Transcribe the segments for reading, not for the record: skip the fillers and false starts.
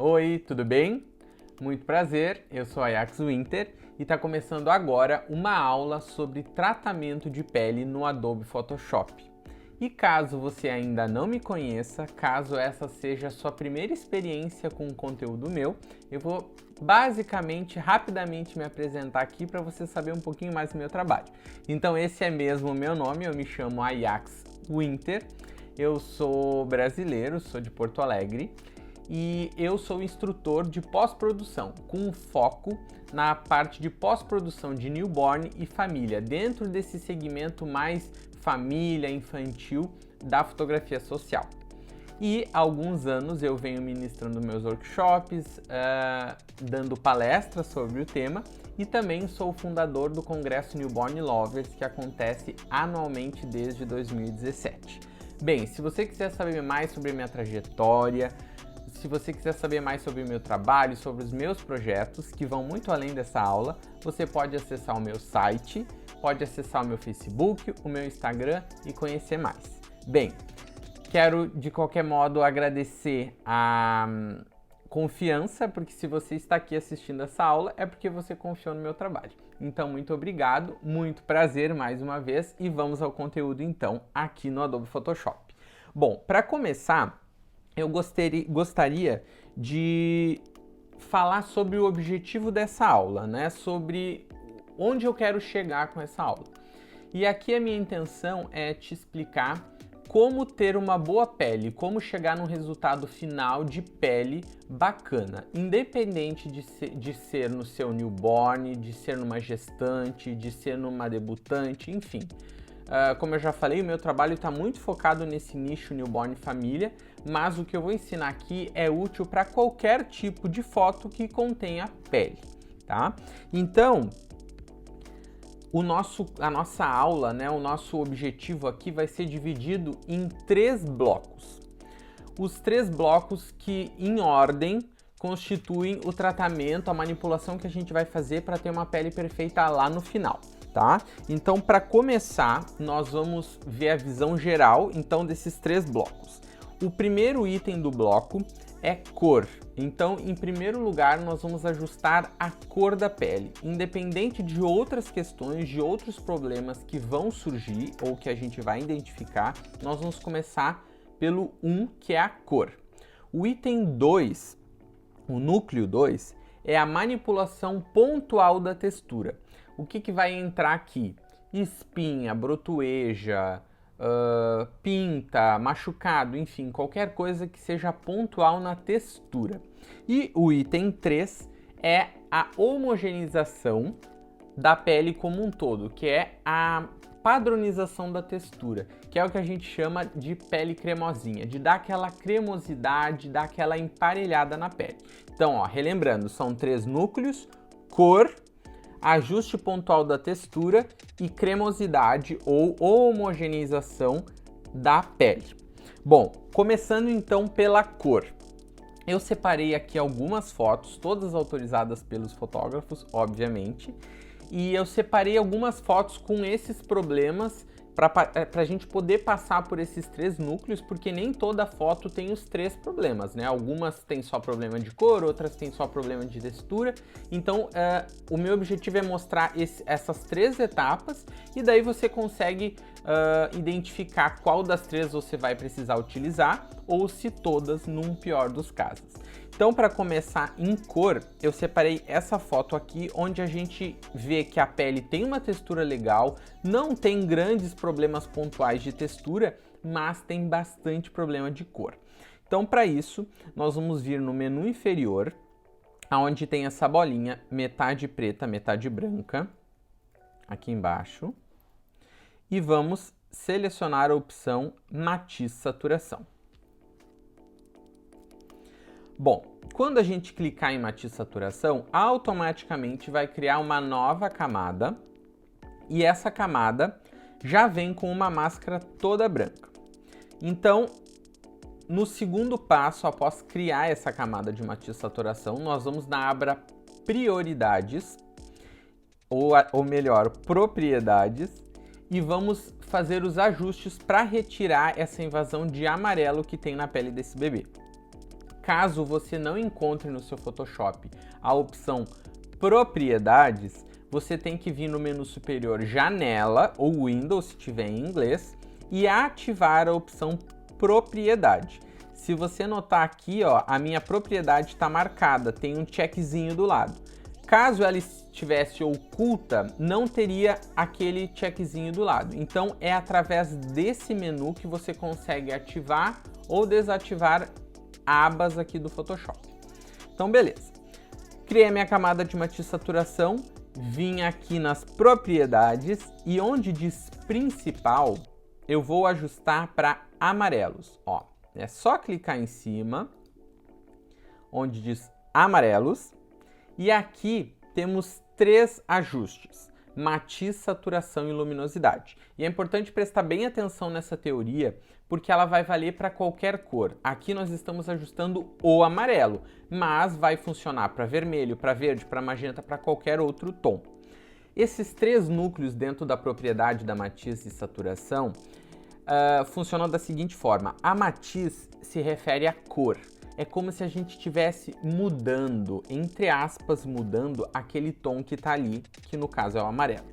Oi, tudo bem? Muito prazer, eu sou Ajax Winter e está começando agora uma aula sobre tratamento de pele no Adobe Photoshop. E caso você ainda não me conheça, caso essa seja a sua primeira experiência com um conteúdo meu, eu vou basicamente, rapidamente me apresentar aqui para você saber um pouquinho mais do meu trabalho. Então esse é mesmo o meu nome, eu me chamo Ajax Winter, eu sou brasileiro, sou de Porto Alegre, e eu sou instrutor de pós-produção, com foco na parte de pós-produção de newborn e família, dentro desse segmento mais família, infantil da fotografia social. E há alguns anos eu venho ministrando meus workshops, dando palestras sobre o tema e também sou o fundador do Congresso Newborn Lovers, que acontece anualmente desde 2017. Bem, se você quiser saber mais sobre a minha trajetória, se você quiser saber mais sobre o meu trabalho, sobre os meus projetos, que vão muito além dessa aula, você pode acessar o meu site, pode acessar o meu Facebook, o meu Instagram e conhecer mais. Bem, quero de qualquer modo agradecer a confiança, porque se você está aqui assistindo essa aula é porque você confiou no meu trabalho. Então, muito obrigado, muito prazer mais uma vez e vamos ao conteúdo então aqui no Adobe Photoshop. Bom, para começar, eu gostaria de falar sobre o objetivo dessa aula, né? Sobre onde eu quero chegar com essa aula. E aqui a minha intenção é te explicar como ter uma boa pele, como chegar num resultado final de pele bacana, independente de ser no seu newborn, de ser numa gestante, de ser numa debutante, enfim. Como eu já falei, o meu trabalho está muito focado nesse nicho newborn família, mas o que eu vou ensinar aqui é útil para qualquer tipo de foto que contenha pele, tá? Então, a nossa aula, né, o nosso objetivo aqui vai ser dividido em 3 blocos. Os 3 blocos que, em ordem, constituem o tratamento, a manipulação que a gente vai fazer para ter uma pele perfeita lá no final. Tá? Então, para começar, nós vamos ver a visão geral então desses 3 blocos. O primeiro item do bloco é cor. Então, em primeiro lugar, nós vamos ajustar a cor da pele. Independente de outras questões, de outros problemas que vão surgir ou que a gente vai identificar, nós vamos começar pelo 1, que é a cor. O item 2, o núcleo 2, é a manipulação pontual da textura. O que vai entrar aqui? Espinha, brotoeja, pinta, machucado, enfim, qualquer coisa que seja pontual na textura. E o item 3 é a homogeneização da pele como um todo, que é a padronização da textura, que é o que a gente chama de pele cremosinha, de dar aquela cremosidade, dar aquela emparelhada na pele. Então, ó, relembrando, são 3 núcleos: cor, ajuste pontual da textura e cremosidade ou homogeneização da pele. Bom, começando então pela cor. Eu separei aqui algumas fotos, todas autorizadas pelos fotógrafos, obviamente, e eu separei algumas fotos com esses problemas para a gente poder passar por esses 3 núcleos, porque nem toda foto tem os 3 problemas, né? Algumas têm só problema de cor, outras têm só problema de textura. Então, o meu objetivo é mostrar essas 3 etapas e daí você consegue identificar qual das 3 você vai precisar utilizar ou se todas num pior dos casos. Então, para começar em cor, eu separei essa foto aqui, onde a gente vê que a pele tem uma textura legal, não tem grandes problemas pontuais de textura, mas tem bastante problema de cor. Então, para isso, nós vamos vir no menu inferior, onde tem essa bolinha, metade preta, metade branca, aqui embaixo, e vamos selecionar a opção Matiz Saturação. Bom, quando a gente clicar em Matiz Saturação, automaticamente vai criar uma nova camada e essa camada já vem com uma máscara toda branca. Então, no segundo passo, após criar essa camada de Matiz Saturação, nós vamos na aba Prioridades, ou melhor, Propriedades, e vamos fazer os ajustes para retirar essa invasão de amarelo que tem na pele desse bebê. Caso você não encontre no seu Photoshop a opção Propriedades, você tem que vir no menu superior Janela, ou Windows se tiver em inglês, e ativar a opção Propriedade. Se você notar aqui, ó, a minha propriedade está marcada, tem um checkzinho do lado. Caso ela estivesse oculta, não teria aquele checkzinho do lado. Então, é através desse menu que você consegue ativar ou desativar abas aqui do Photoshop. Então, beleza. Criei a minha camada de matiz saturação, vim aqui nas propriedades e onde diz principal, eu vou ajustar para amarelos. Ó, é só clicar em cima, onde diz amarelos, e aqui temos 3 ajustes: matiz, saturação e luminosidade. E é importante prestar bem atenção nessa teoria, porque ela vai valer para qualquer cor. Aqui nós estamos ajustando o amarelo, mas vai funcionar para vermelho, para verde, para magenta, para qualquer outro tom. Esses 3 núcleos dentro da propriedade da matiz e saturação funcionam da seguinte forma: a matiz se refere à cor. É como se a gente estivesse mudando, entre aspas, mudando aquele tom que está ali, que no caso é o amarelo.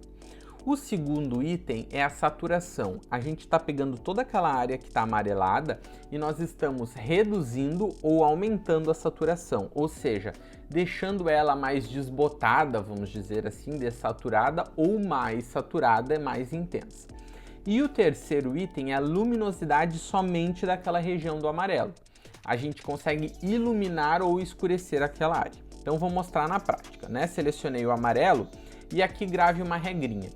O segundo item é a saturação. A gente está pegando toda aquela área que está amarelada e nós estamos reduzindo ou aumentando a saturação, ou seja, deixando ela mais desbotada, vamos dizer assim, dessaturada, ou mais saturada, mais intensa. E o terceiro item é a luminosidade somente daquela região do amarelo. A gente consegue iluminar ou escurecer aquela área. Então vou mostrar na prática, né? Selecionei o amarelo e aqui grave uma regrinha.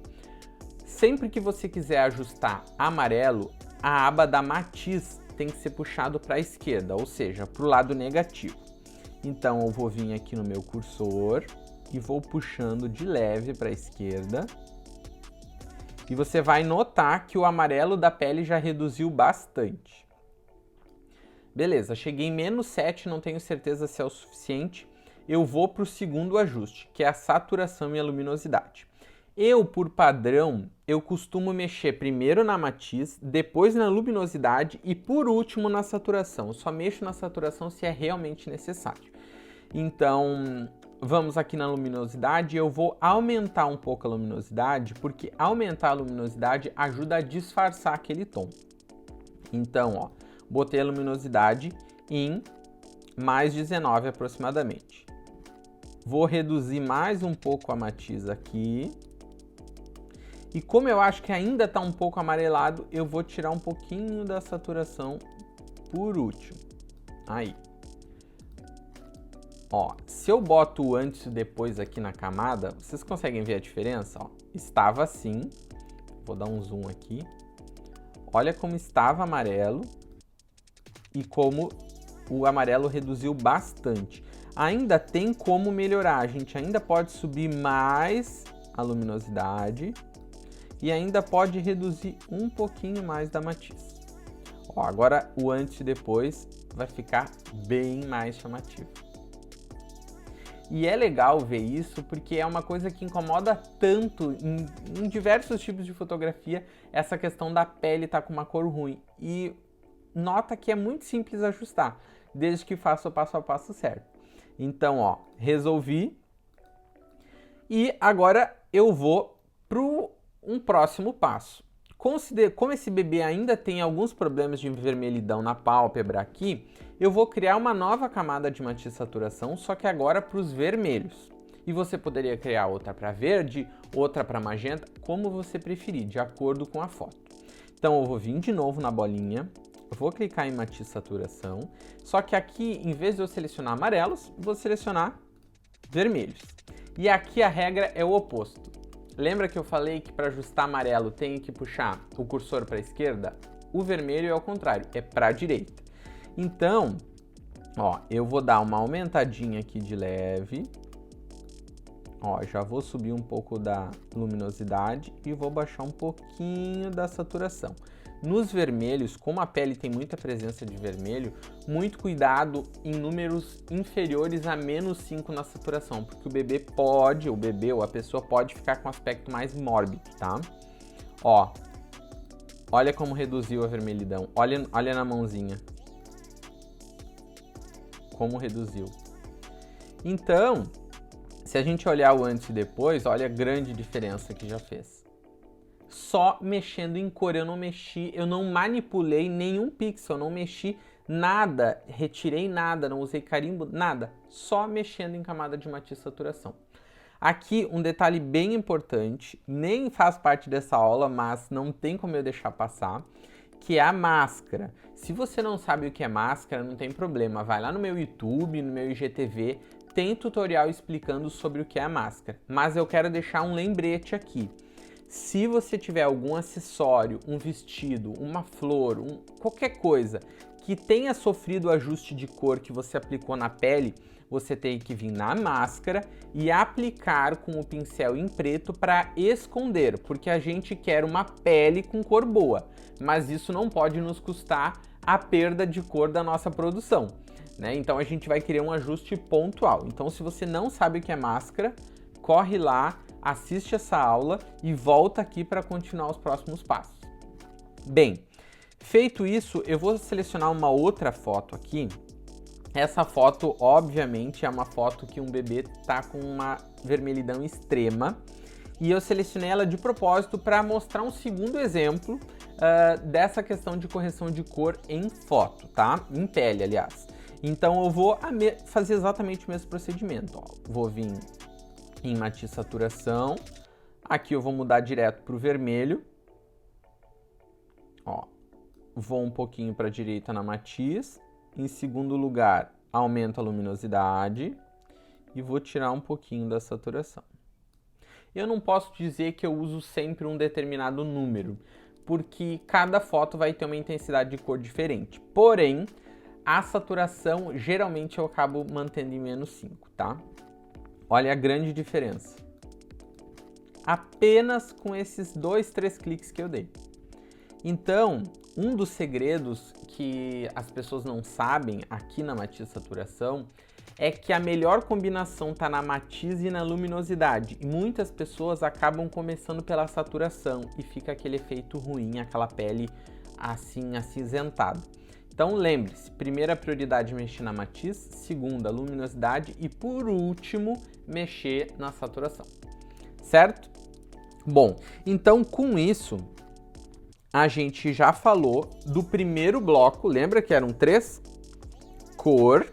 Sempre que você quiser ajustar amarelo, a aba da matiz tem que ser puxado para a esquerda, ou seja, para o lado negativo. Então eu vou vir aqui no meu cursor e vou puxando de leve para a esquerda. E você vai notar que o amarelo da pele já reduziu bastante. Beleza, cheguei em -7, não tenho certeza se é o suficiente. Eu vou para o segundo ajuste, que é a saturação e a luminosidade. Eu, por padrão, eu costumo mexer primeiro na matiz, depois na luminosidade e por último na saturação. Eu só mexo na saturação se é realmente necessário. Então, vamos aqui na luminosidade, eu vou aumentar um pouco a luminosidade, porque aumentar a luminosidade ajuda a disfarçar aquele tom. Então, ó, botei a luminosidade em mais 19 aproximadamente. Vou reduzir mais um pouco a matiz aqui. E como eu acho que ainda está um pouco amarelado, eu vou tirar um pouquinho da saturação por último. Aí. Ó, se eu boto o antes e depois aqui na camada, vocês conseguem ver a diferença? Ó, estava assim. Vou dar um zoom aqui. Olha como estava amarelo e como o amarelo reduziu bastante. Ainda tem como melhorar, a gente ainda pode subir mais a luminosidade e ainda pode reduzir um pouquinho mais da matiz. Ó, agora o antes e depois vai ficar bem mais chamativo. E é legal ver isso porque é uma coisa que incomoda tanto em diversos tipos de fotografia, essa questão da pele estar com uma cor ruim. E nota que é muito simples ajustar, desde que faça o passo a passo certo. Então, ó, resolvi. E agora eu vou para um próximo passo. Como esse bebê ainda tem alguns problemas de vermelhidão na pálpebra aqui, eu vou criar uma nova camada de matiz saturação, só que agora para os vermelhos. E você poderia criar outra para verde, outra para magenta, como você preferir, de acordo com a foto. Então eu vou vir de novo na bolinha, vou clicar em matiz saturação, só que aqui, em vez de eu selecionar amarelos, vou selecionar vermelhos. E aqui a regra é o oposto. Lembra que eu falei que para ajustar amarelo tem que puxar o cursor para a esquerda? O vermelho é ao contrário, é para a direita. Então, ó, eu vou dar uma aumentadinha aqui de leve. Ó, já vou subir um pouco da luminosidade e vou baixar um pouquinho da saturação. Nos vermelhos, como a pele tem muita presença de vermelho, muito cuidado em números inferiores a -5 na saturação, porque o bebê ou a pessoa pode ficar com aspecto mais mórbido, tá? Ó, olha como reduziu a vermelhidão, olha na mãozinha. como reduziu. Então, se a gente olhar o antes e depois, olha a grande diferença que já fez. Só mexendo em cor, eu não manipulei nenhum pixel, não mexi nada, retirei nada, não usei carimbo, nada. Só mexendo em camada de matiz e saturação. Aqui um detalhe bem importante, nem faz parte dessa aula, mas não tem como eu deixar passar, que é a máscara. Se você não sabe o que é máscara, não tem problema, vai lá no meu YouTube, no meu IGTV, tem tutorial explicando sobre o que é a máscara. Mas eu quero deixar um lembrete aqui. Se você tiver algum acessório, um vestido, uma flor, qualquer coisa que tenha sofrido o ajuste de cor que você aplicou na pele, você tem que vir na máscara e aplicar com o pincel em preto para esconder, porque a gente quer uma pele com cor boa, mas isso não pode nos custar a perda de cor da nossa produção, né? Então a gente vai querer um ajuste pontual. Então se você não sabe o que é máscara, corre lá, assiste essa aula e volta aqui para continuar os próximos passos. Bem, feito isso, eu vou selecionar uma outra foto aqui. Essa foto, obviamente, é uma foto que um bebê está com uma vermelhidão extrema. E eu selecionei ela de propósito para mostrar um segundo exemplo dessa questão de correção de cor em foto, tá? Em pele, aliás. Então eu vou fazer exatamente o mesmo procedimento. Ó. Vou vir em matiz saturação. Aqui eu vou mudar direto para o vermelho. Ó. Vou um pouquinho para a direita na matiz. Em segundo lugar, aumento a luminosidade. E vou tirar um pouquinho da saturação. Eu não posso dizer que eu uso sempre um determinado número, porque cada foto vai ter uma intensidade de cor diferente. Porém, a saturação, geralmente eu acabo mantendo em -5, tá? Olha a grande diferença. Apenas com esses 2, 3 cliques que eu dei. Então, um dos segredos que as pessoas não sabem aqui na matiz saturação é que a melhor combinação está na matiz e na luminosidade. E muitas pessoas acabam começando pela saturação e fica aquele efeito ruim, aquela pele assim acinzentada. Então lembre-se, primeira prioridade mexer na matiz, segunda luminosidade e por último mexer na saturação, certo? Bom, então com isso a gente já falou do primeiro bloco, lembra que eram 3? Cor,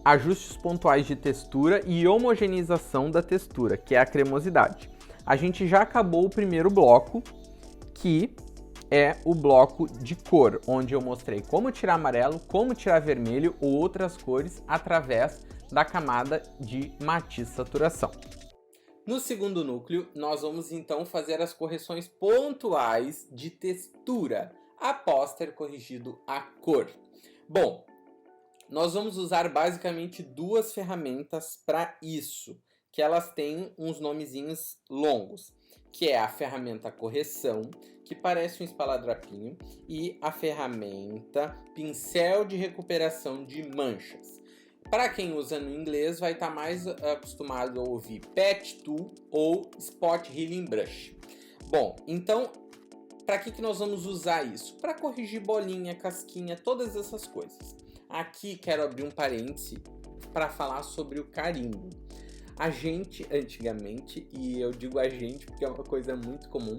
ajustes pontuais de textura e homogeneização da textura, que é a cremosidade. A gente já acabou o primeiro bloco, que é o bloco de cor, onde eu mostrei como tirar amarelo, como tirar vermelho ou outras cores através da camada de matiz saturação. No segundo núcleo, nós vamos então fazer as correções pontuais de textura, após ter corrigido a cor. Bom, nós vamos usar basicamente 2 ferramentas para isso, que elas têm uns nomezinhos longos, que é a ferramenta correção, que parece um esparadrapinho, e a ferramenta pincel de recuperação de manchas. Para quem usa no inglês, vai estar mais acostumado a ouvir Patch Tool ou Spot Healing Brush. Bom, então, para que nós vamos usar isso? Para corrigir bolinha, casquinha, todas essas coisas. Aqui quero abrir um parêntese para falar sobre o carimbo. A gente, antigamente, e eu digo a gente porque é uma coisa muito comum,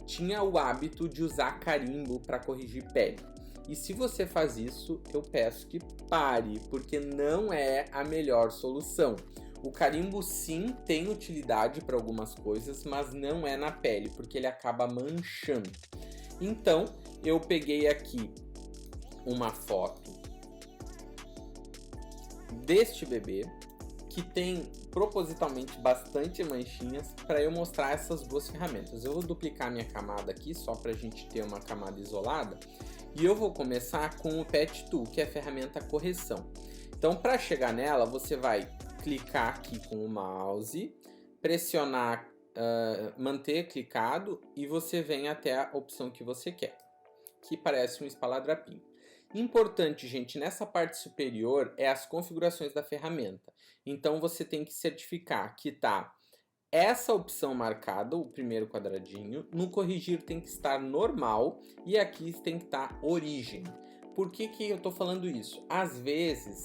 tinha o hábito de usar carimbo para corrigir pele. E se você faz isso, eu peço que pare, porque não é a melhor solução. O carimbo sim tem utilidade para algumas coisas, mas não é na pele, porque ele acaba manchando. Então, eu peguei aqui uma foto deste bebê, que tem propositalmente bastante manchinhas, para eu mostrar essas 2 ferramentas. Eu vou duplicar minha camada aqui, só para a gente ter uma camada isolada, e eu vou começar com o Patch Tool, que é a ferramenta correção. Então, para chegar nela, você vai clicar aqui com o mouse, pressionar, manter clicado, e você vem até a opção que você quer, que parece um esparadrapinho. Importante, gente, nessa parte superior é as configurações da ferramenta. Então você tem que certificar que tá essa opção marcada, o primeiro quadradinho. No corrigir tem que estar normal e aqui tem que estar origem. Por que eu estou falando isso? Às vezes,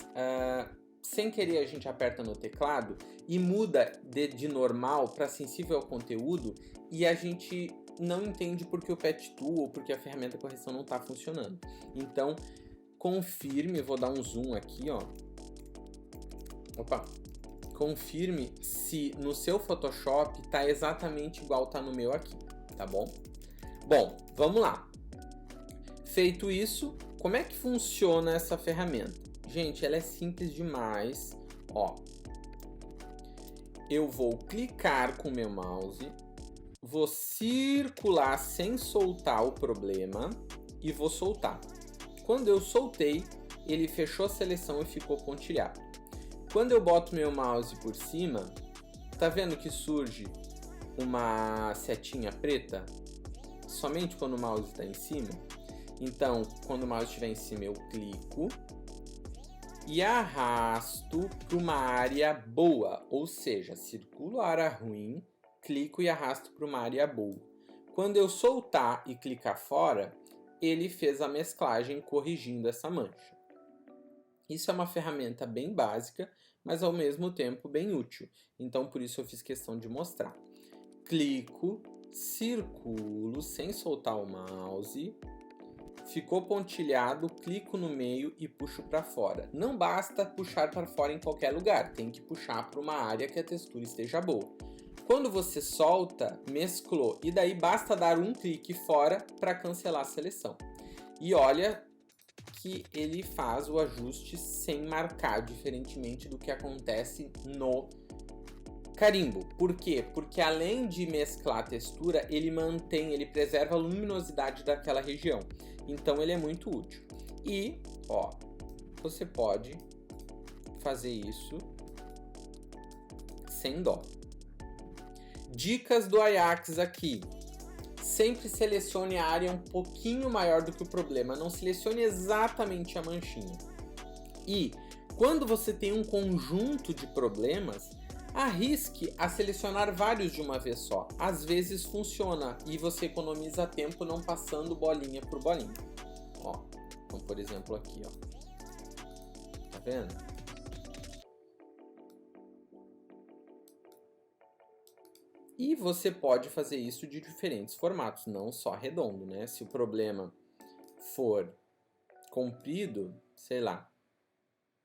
sem querer, a gente aperta no teclado e muda de normal para sensível ao conteúdo e a gente não entende porque o Pet Tool ou porque a ferramenta de correção não está funcionando. Então, confirme, vou dar um zoom aqui, ó. Opa! Confirme se no seu Photoshop está exatamente igual está no meu aqui, tá bom? Bom, vamos lá. Feito isso, como é que funciona essa ferramenta? Gente, ela é simples demais, ó. Eu vou clicar com o meu mouse, vou circular sem soltar o problema e vou soltar. Quando eu soltei, ele fechou a seleção e ficou pontilhado. Quando eu boto meu mouse por cima, tá vendo que surge uma setinha preta? Somente quando o mouse está em cima. Então, quando o mouse estiver em cima, eu clico e arrasto para uma área boa, ou seja, circulo a área ruim, clico e arrasto para uma área boa. Quando eu soltar e clicar fora, ele fez a mesclagem corrigindo essa mancha. Isso é uma ferramenta bem básica, mas ao mesmo tempo bem útil. Então, por isso eu fiz questão de mostrar. Clico, circulo sem soltar o mouse. Ficou pontilhado, clico no meio e puxo para fora. Não basta puxar para fora em qualquer lugar, tem que puxar para uma área que a textura esteja boa. Quando você solta, mesclou, e daí basta dar um clique fora para cancelar a seleção. E olha que ele faz o ajuste sem marcar, diferentemente do que acontece no carimbo. Por quê? Porque além de mesclar a textura, ele preserva a luminosidade daquela região. Então ele é muito útil. E, ó, você pode fazer isso sem dó. Dicas do Ajax aqui. Sempre selecione a área um pouquinho maior do que o problema. Não selecione exatamente a manchinha. E quando você tem um conjunto de problemas, arrisque a selecionar vários de uma vez só. Às vezes funciona e você economiza tempo não passando bolinha por bolinha. Ó, então por exemplo aqui, ó. Tá vendo? E você pode fazer isso de diferentes formatos, não só redondo, né? Se o problema for comprido, sei lá,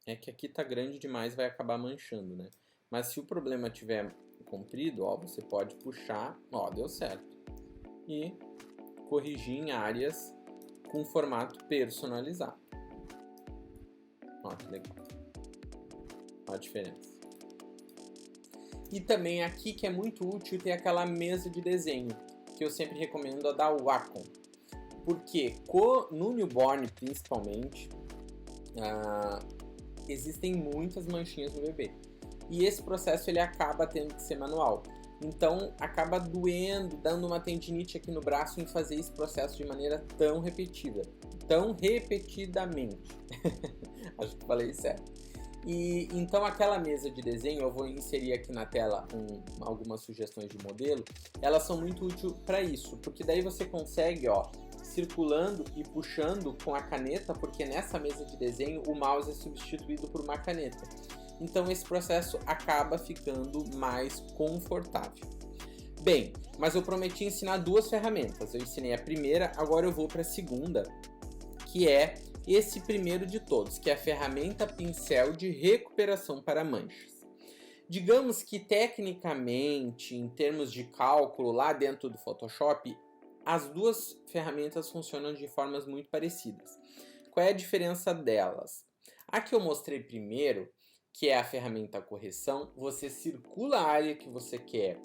é que aqui tá grande demais, vai acabar manchando, né? Mas se o problema tiver comprido, ó, você pode puxar, ó, deu certo. E corrigir em áreas com formato personalizado. Ó, que legal. Ó a diferença. E também aqui que é muito útil ter aquela mesa de desenho, que eu sempre recomendo a da Wacom. Porque no newborn principalmente, existem muitas manchinhas no bebê. E esse processo ele acaba tendo que ser manual. Então acaba doendo, dando uma tendinite aqui no braço em fazer esse processo de maneira tão repetidamente. Acho que falei certo. E então aquela mesa de desenho, eu vou inserir aqui na tela algumas sugestões de modelo, elas são muito úteis para isso, porque daí você consegue, ó, circulando e puxando com a caneta, porque nessa mesa de desenho o mouse é substituído por uma caneta. Então esse processo acaba ficando mais confortável. Bem, mas eu prometi ensinar duas ferramentas. Eu ensinei a primeira, agora eu vou para a segunda, que é esse primeiro de todos, que é a ferramenta pincel de recuperação para manchas. Digamos que tecnicamente, em termos de cálculo lá dentro do Photoshop, as duas ferramentas funcionam de formas muito parecidas. Qual é a diferença delas? A que eu mostrei primeiro, que é a ferramenta correção, você circula a área que você quer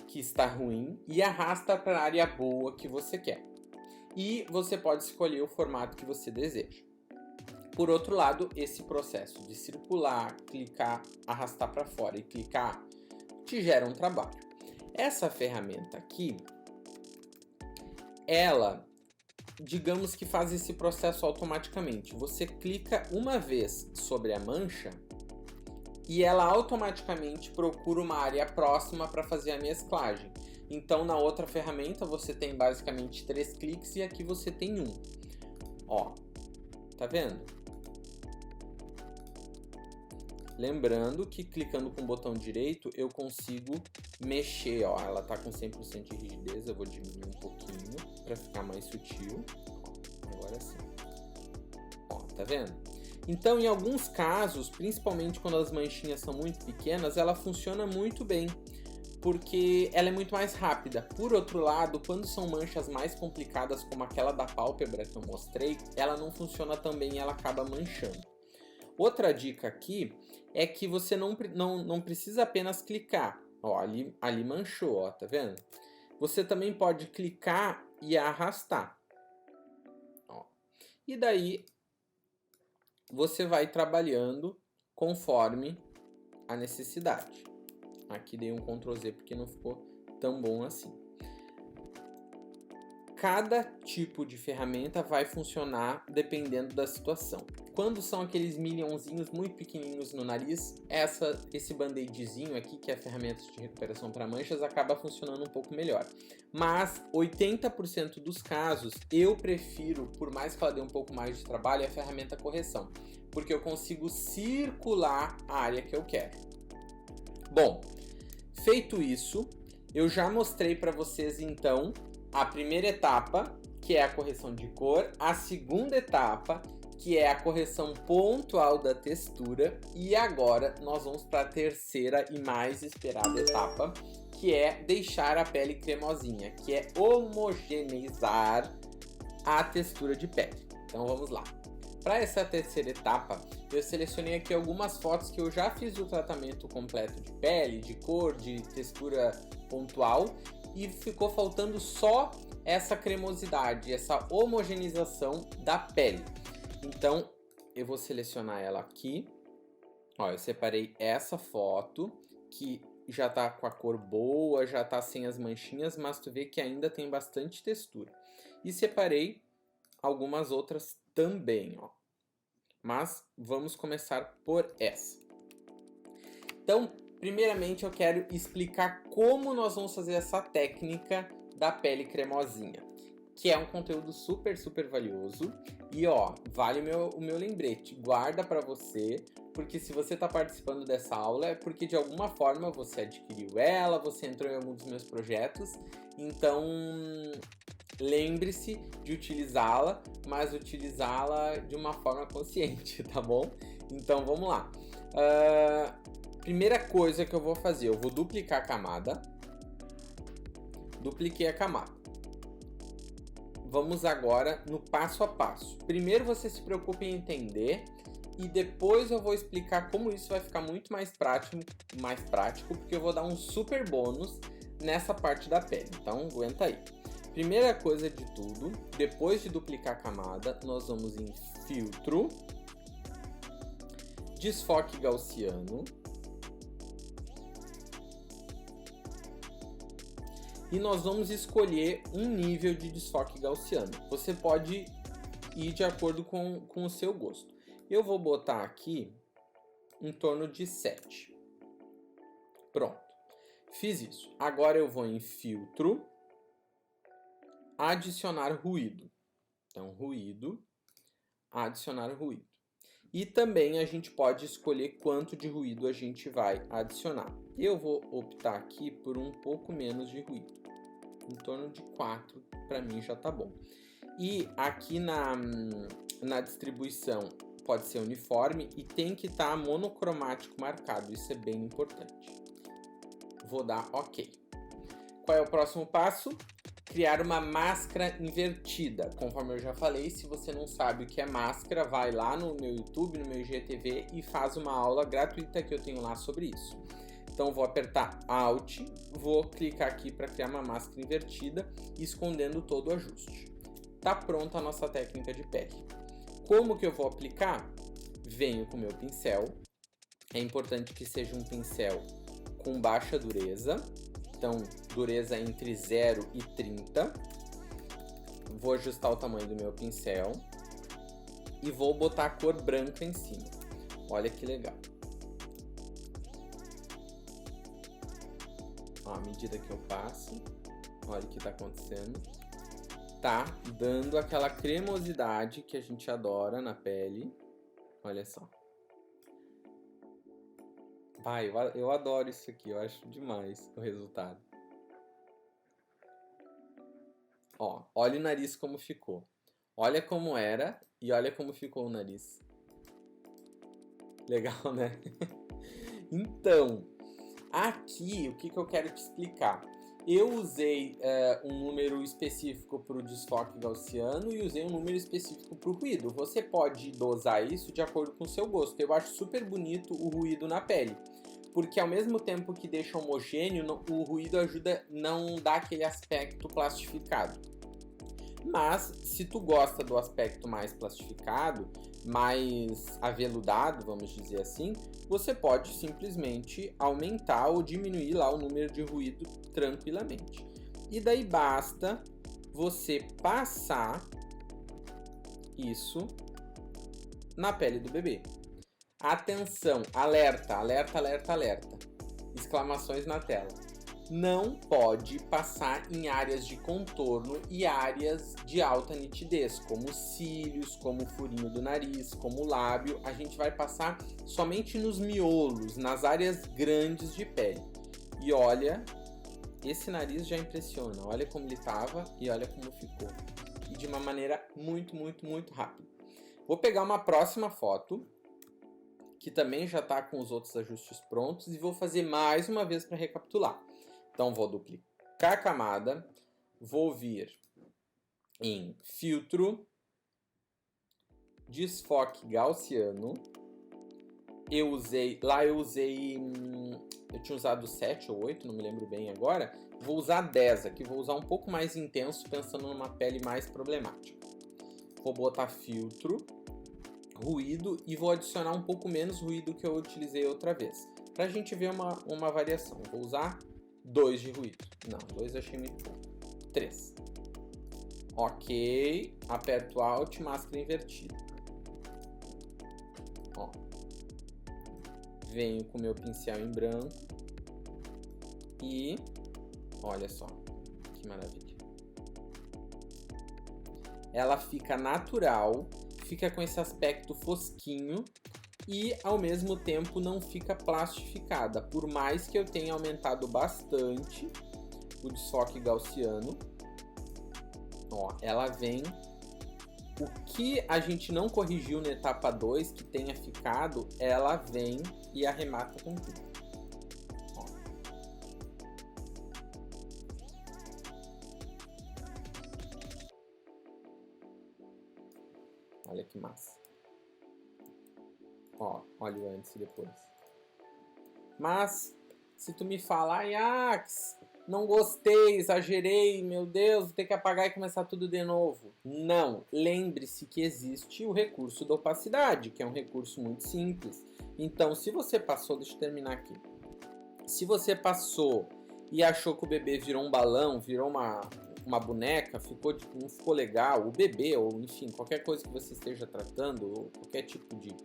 que está ruim e arrasta para a área boa que você quer. E você pode escolher o formato que você deseja. Por outro lado, esse processo de circular, clicar, arrastar para fora e clicar te gera um trabalho. Essa ferramenta aqui, ela, digamos que faz esse processo automaticamente. Você clica uma vez sobre a mancha e ela automaticamente procura uma área próxima para fazer a mesclagem. Então na outra ferramenta você tem basicamente 3 cliques e aqui você tem um. Ó, Tá vendo? Lembrando que clicando com o botão direito eu consigo mexer, ó, ela tá com 100% de rigidez, eu vou diminuir um pouquinho para ficar mais sutil. Agora sim. Ó, tá vendo? Então, em alguns casos, principalmente quando as manchinhas são muito pequenas, ela funciona muito bem, porque ela é muito mais rápida. Por outro lado, quando são manchas mais complicadas, como aquela da pálpebra que eu mostrei, ela não funciona tão bem e ela acaba manchando. Outra dica aqui é que você não precisa apenas clicar. Ó, ali manchou, ó, tá vendo? Você também pode clicar e arrastar. Ó. E daí você vai trabalhando conforme a necessidade. Aqui dei um Ctrl Z porque não ficou tão bom assim. Cada tipo de ferramenta vai funcionar dependendo da situação. Quando são aqueles minionzinhos muito pequenininhos no nariz, esse band-aidzinho aqui, que é a ferramenta de recuperação para manchas, acaba funcionando um pouco melhor. Mas 80% dos casos, eu prefiro, por mais que ela dê um pouco mais de trabalho, a ferramenta correção, porque eu consigo circular a área que eu quero. Bom, feito isso, eu já mostrei para vocês então a primeira etapa, que é a correção de cor, a segunda etapa, que é a correção pontual da textura, e agora nós vamos para a terceira e mais esperada etapa, que é deixar a pele cremosinha, que é homogeneizar a textura de pele. Então vamos lá. Para essa terceira etapa, eu selecionei aqui algumas fotos que eu já fiz o tratamento completo de pele, de cor, de textura pontual, e ficou faltando só essa cremosidade, essa homogeneização da pele. Então, eu vou selecionar ela aqui. Ó, eu separei essa foto, que já tá com a cor boa, já tá sem as manchinhas, mas tu vê que ainda tem bastante textura. E separei algumas outras também, ó. Mas vamos começar por essa. Então, primeiramente eu quero explicar como nós vamos fazer essa técnica da pele cremosinha, que é um conteúdo super valioso. E ó, vale o meu lembrete, guarda para você, porque se você está participando dessa aula é porque de alguma forma você adquiriu ela, você entrou em algum dos meus projetos, então lembre-se de utilizá-la, mas utilizá-la de uma forma consciente, tá bom? Então vamos lá. Primeira coisa que eu vou fazer, eu vou duplicar a camada. Dupliquei a camada. Vamos agora no passo a passo. Primeiro você se preocupe em entender e depois eu vou explicar como isso vai ficar muito mais prático, porque eu vou dar um super bônus nessa parte da pele. Então aguenta aí. Primeira coisa de tudo, depois de duplicar a camada, nós vamos em filtro, desfoque gaussiano e nós vamos escolher um nível de desfoque gaussiano. Você pode ir de acordo com o seu gosto. Eu vou botar aqui em torno de 7. Pronto. Fiz isso. Agora eu vou em filtro, adicionar ruído. Então, ruído, adicionar ruído. E também a gente pode escolher quanto de ruído a gente vai adicionar. Eu vou optar aqui por um pouco menos de ruído. Em torno de 4, para mim já tá bom. E aqui na distribuição pode ser uniforme e tem que estar monocromático marcado. Isso é bem importante. Vou dar OK. Qual é o próximo passo? Criar uma máscara invertida. Conforme eu já falei, se você não sabe o que é máscara, vai lá no meu YouTube, no meu IGTV e faz uma aula gratuita que eu tenho lá sobre isso. Então vou apertar Alt, vou clicar aqui para criar uma máscara invertida, escondendo todo o ajuste. Tá pronta a nossa técnica de pele. Como que eu vou aplicar? Venho com o meu pincel. É importante que seja um pincel com baixa dureza. Então, dureza entre 0 e 30. Vou ajustar o tamanho do meu pincel. E vou botar a cor branca em cima. Olha que legal. Ó, à medida que eu passo, olha o que está acontecendo. tá dando aquela cremosidade que a gente adora na pele. Olha só. Pai, eu adoro isso aqui, eu acho demais o resultado. Ó, olha o nariz como ficou. Olha como era e olha como ficou o nariz. Legal, né? Então, aqui o que eu quero te explicar? Eu usei um número específico para o desfoque gaussiano e usei um número específico para o ruído. Você pode dosar isso de acordo com o seu gosto. Eu acho super bonito o ruído na pele, porque ao mesmo tempo que deixa homogêneo, o ruído ajuda a não dar aquele aspecto plastificado. Mas se tu gosta do aspecto mais plastificado, mais aveludado, vamos dizer assim, você pode simplesmente aumentar ou diminuir lá o número de ruído tranquilamente. E daí basta você passar isso na pele do bebê. Atenção, alerta, alerta, alerta, alerta. Exclamações na tela. Não pode passar em áreas de contorno e áreas de alta nitidez, como cílios, como o furinho do nariz, como o lábio. A gente vai passar somente nos miolos, nas áreas grandes de pele. E olha, esse nariz já impressiona. Olha como ele estava e olha como ficou. E de uma maneira muito, muito, muito rápida. Vou pegar uma próxima foto, que também já está com os outros ajustes prontos, e vou fazer mais uma vez para recapitular. Então, vou duplicar a camada, vou vir em filtro, desfoque gaussiano. Eu tinha usado 7 ou 8, não me lembro bem agora. Vou usar 10 aqui, vou usar um pouco mais intenso, pensando numa pele mais problemática. Vou botar filtro, ruído e vou adicionar um pouco menos ruído que eu utilizei outra vez, para a gente ver uma variação. Vou usar 2 de ruído. Não, 2 eu achei muito pouco. 3. Ok. Aperto Alt, máscara invertida. Ó. Venho com o meu pincel em branco. E olha só. Que maravilha. Ela fica natural. Fica com esse aspecto fosquinho. E ao mesmo tempo não fica plastificada, por mais que eu tenha aumentado bastante o desfoque gaussiano. Ó, ela vem. O que a gente não corrigiu na etapa 2, que tenha ficado, ela vem e arremata com tudo. Ó. Olha que massa. Ó, olha o antes e depois. Mas, se tu me falar, Ajax, não gostei, exagerei, meu Deus, vou ter que apagar e começar tudo de novo. Não, lembre-se que existe o recurso da opacidade, que é um recurso muito simples. Então, se você passou, deixa eu terminar aqui. Se você passou e achou que o bebê virou um balão, virou uma boneca, não ficou legal, o bebê, ou enfim, qualquer coisa que você esteja tratando, ou qualquer tipo de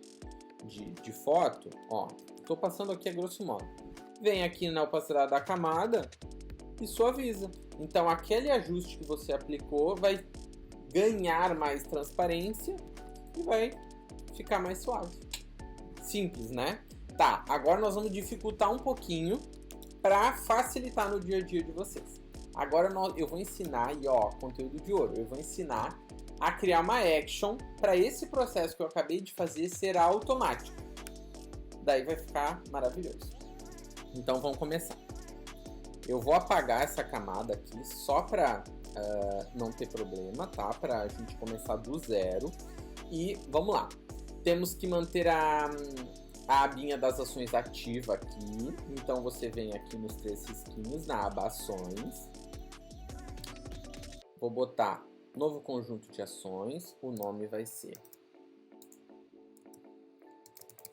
foto, ó, tô passando aqui a grosso modo. Vem aqui na opacidade da camada e suaviza. Então aquele ajuste que você aplicou vai ganhar mais transparência e vai ficar mais suave. Simples, né? Tá, agora nós vamos dificultar um pouquinho para facilitar no dia a dia de vocês. Agora eu vou ensinar, e ó, conteúdo de ouro, eu vou ensinar a criar uma action para esse processo que eu acabei de fazer ser automático. Daí vai ficar maravilhoso. Então vamos começar. Eu vou apagar essa camada aqui só para não ter problema, tá? Para a gente começar do zero. E vamos lá. Temos que manter a abinha das ações ativa aqui. Então você vem aqui nos 3 risquinhos, na aba ações. Vou botar novo conjunto de ações, o nome vai ser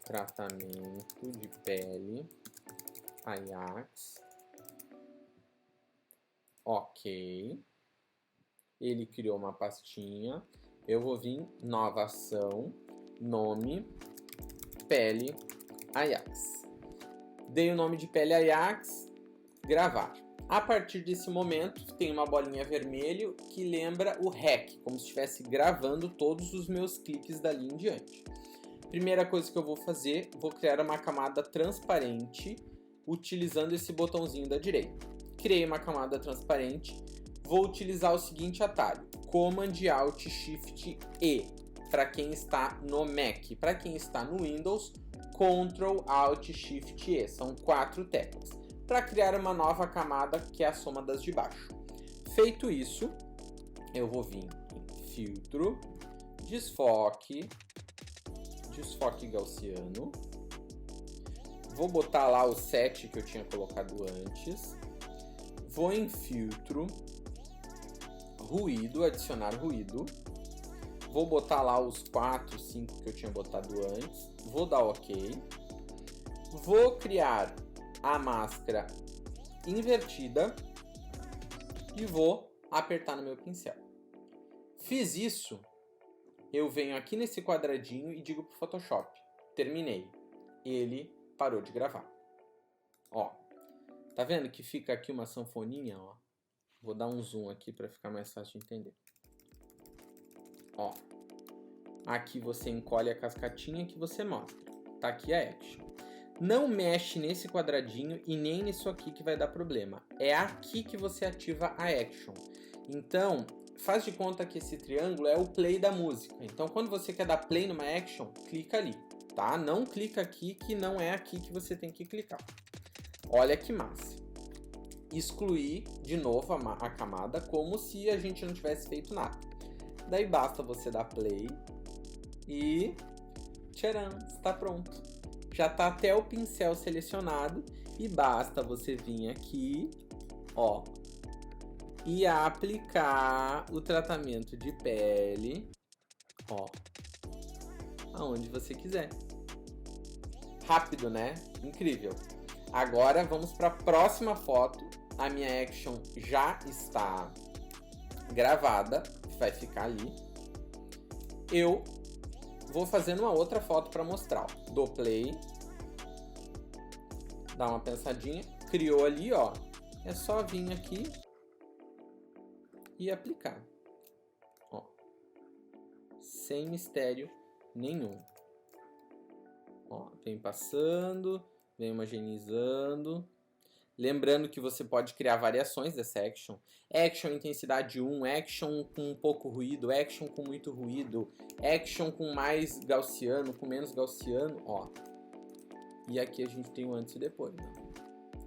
tratamento de pele Ajax. Ok. Ele criou uma pastinha. Eu vou vir nova ação, nome pele Ajax. Dei o nome de pele Ajax, gravar. A partir desse momento, tem uma bolinha vermelha que lembra o REC, como se estivesse gravando todos os meus cliques dali em diante. Primeira coisa que eu vou fazer, vou criar uma camada transparente utilizando esse botãozinho da direita. Criei uma camada transparente, vou utilizar o seguinte atalho, Command Alt Shift E, para quem está no Mac. Para quem está no Windows, Ctrl Alt Shift E, são 4 teclas, para criar uma nova camada que é a soma das de baixo. Feito isso, eu vou vir em Filtro, Desfoque Gaussiano, vou botar lá o 7 que eu tinha colocado antes, vou em Filtro, Ruído, adicionar ruído, vou botar lá os 4, 5 que eu tinha botado antes, vou dar OK, vou criar a máscara invertida e vou apertar no meu pincel. Fiz isso, eu venho aqui nesse quadradinho e digo pro Photoshop, terminei. Ele parou de gravar. Ó, tá vendo que fica aqui uma sanfoninha, ó? Vou dar um zoom aqui para ficar mais fácil de entender. Ó, aqui você encolhe a cascatinha que você mostra. Tá aqui a action. Não mexe nesse quadradinho e nem nisso aqui que vai dar problema. É aqui que você ativa a action. Então, faz de conta que esse triângulo é o play da música. Então, quando você quer dar play numa action, clica ali, tá? Não clica aqui, que não é aqui que você tem que clicar. Olha que massa. Excluir de novo a camada, como se a gente não tivesse feito nada. Daí basta você dar play e tcharam, está pronto. Já está até o pincel selecionado e basta você vir aqui, ó, e aplicar o tratamento de pele, ó, aonde você quiser. Rápido, né? Incrível. Agora vamos para a próxima foto. A minha action já está gravada, vai ficar ali. Eu vou fazendo uma outra foto para mostrar. Dou play, dá uma pensadinha, criou ali, ó. É só vir aqui e aplicar, ó, sem mistério nenhum. Ó, vem passando, vem homogeneizando. Lembrando que você pode criar variações dessa action. Action intensidade 1, action com pouco ruído, action com muito ruído, action com mais gaussiano, com menos gaussiano, ó. E aqui a gente tem o antes e depois, né?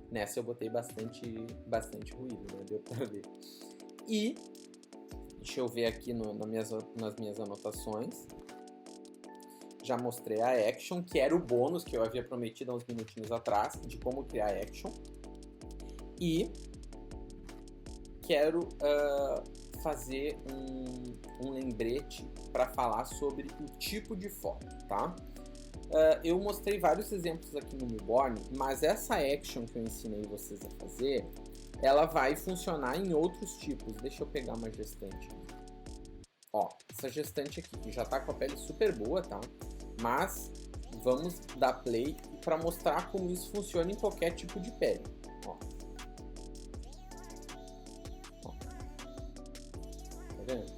Nessa eu botei bastante ruído, né? Deu pra ver. E deixa eu ver aqui nas minhas anotações. Já mostrei a action, que era o bônus que eu havia prometido há uns minutinhos atrás, de como criar action. E quero fazer um lembrete para falar sobre o tipo de foto, tá? Eu mostrei vários exemplos aqui no Newborn, mas essa action que eu ensinei vocês a fazer, ela vai funcionar em outros tipos. Deixa eu pegar uma gestante aqui. Ó, essa gestante aqui, que já tá com a pele super boa, tá? Mas vamos dar play para mostrar como isso funciona em qualquer tipo de pele. Ó. Ó. Tá vendo?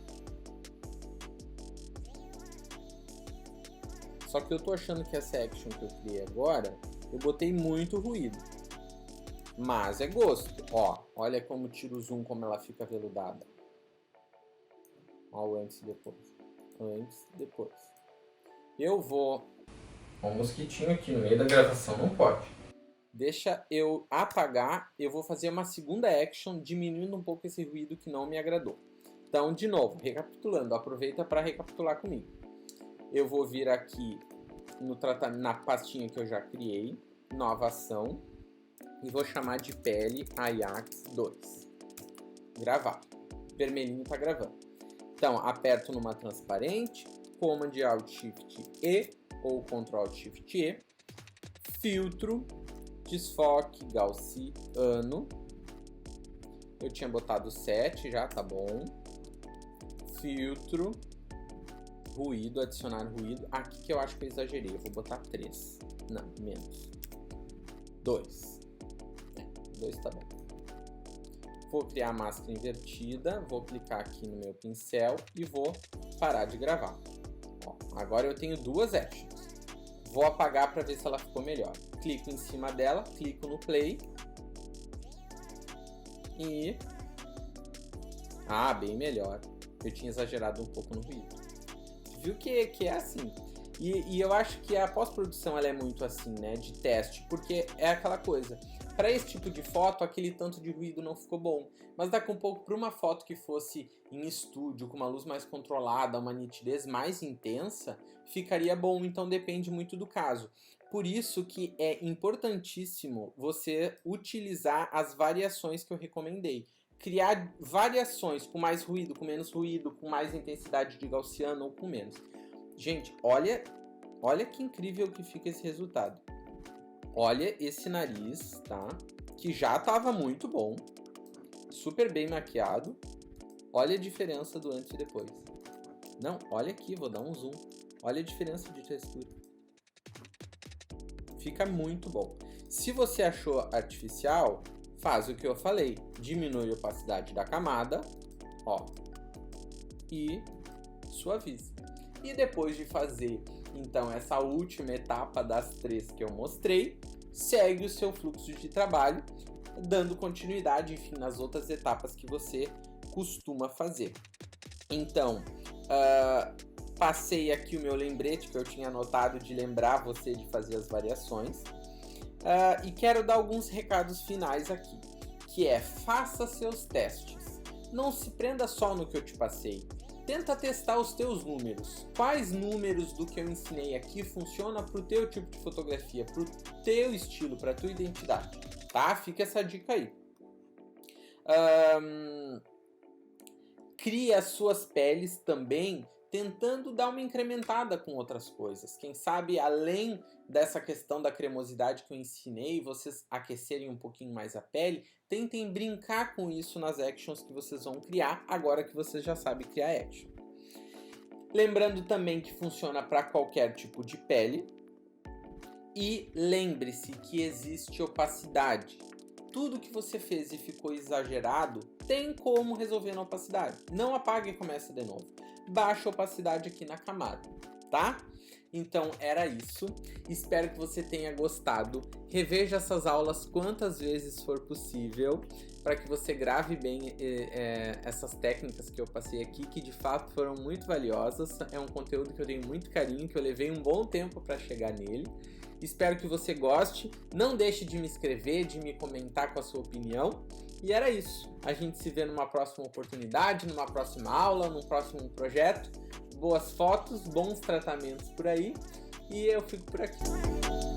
Só que eu tô achando que essa action que eu criei agora, eu botei muito ruído. Mas é gosto. Ó, olha como tira o zoom, como ela fica veludada. Ó, o antes e depois. Antes e depois. Eu vou... Ó, um mosquitinho aqui no meio da gravação, não pode. Deixa eu apagar. Eu vou fazer uma segunda action, diminuindo um pouco esse ruído que não me agradou. Então, de novo, recapitulando. Aproveita para recapitular comigo. Eu vou vir aqui na pastinha que eu já criei. Nova ação. E vou chamar de pele Ajax 2. Gravar. Vermelhinho tá gravando. Então, aperto numa transparente, Command Alt Shift E ou Ctrl Alt Shift E, filtro, desfoque gaussiano. Eu tinha botado 7 já, tá bom. Filtro, ruído, adicionar ruído. Aqui que eu acho que eu exagerei, eu vou botar 3. Não, menos. 2. 2 tá bom. Vou criar a máscara invertida, vou clicar aqui no meu pincel e vou parar de gravar. Ó, agora eu tenho duas actions. Vou apagar para ver se ela ficou melhor. Clico em cima dela, clico no play. E... bem melhor. Eu tinha exagerado um pouco no ruído. Viu que é assim. E eu acho que a pós-produção ela é muito assim, né? De teste. Porque é aquela coisa. Para esse tipo de foto, aquele tanto de ruído não ficou bom. Mas daqui a um pouco, para uma foto que fosse em estúdio, com uma luz mais controlada, uma nitidez mais intensa, ficaria bom. Então depende muito do caso. Por isso que é importantíssimo você utilizar as variações que eu recomendei. Criar variações com mais ruído, com menos ruído, com mais intensidade de gaussiano ou com menos. Gente, olha que incrível que fica esse resultado. Olha esse nariz, tá? Que já estava muito bom. Super bem maquiado. Olha a diferença do antes e depois. Não, olha aqui, vou dar um zoom. Olha a diferença de textura. Fica muito bom. Se você achou artificial, faz o que eu falei. Diminui a opacidade da camada, ó, e suaviza. E depois de fazer, então, essa última etapa das 3 que eu mostrei, segue o seu fluxo de trabalho, dando continuidade, enfim, nas outras etapas que você costuma fazer. Então, passei aqui o meu lembrete que eu tinha anotado de lembrar você de fazer as variações. E quero dar alguns recados finais aqui, que é: faça seus testes. Não se prenda só no que eu te passei. Tenta testar os teus números. Quais números do que eu ensinei aqui funciona para o teu tipo de fotografia, para o teu estilo, para a tua identidade, tá? Fica essa dica aí. Crie as suas peles também, tentando dar uma incrementada com outras coisas. Quem sabe, além dessa questão da cremosidade que eu ensinei, vocês aquecerem um pouquinho mais a pele, tentem brincar com isso nas actions que vocês vão criar, agora que vocês já sabem criar action. Lembrando também que funciona para qualquer tipo de pele. E lembre-se que existe opacidade. Tudo que você fez e ficou exagerado, tem como resolver na opacidade. Não apague e comece de novo. Baixa a opacidade aqui na camada, tá? Então era isso. Espero que você tenha gostado. Reveja essas aulas quantas vezes for possível, para que você grave bem essas técnicas que eu passei aqui, que de fato foram muito valiosas. É um conteúdo que eu tenho muito carinho, que eu levei um bom tempo para chegar nele. Espero que você goste. Não deixe de me inscrever, de me comentar com a sua opinião. E era isso. A gente se vê numa próxima oportunidade, numa próxima aula, num próximo projeto. Boas fotos, bons tratamentos por aí. E eu fico por aqui.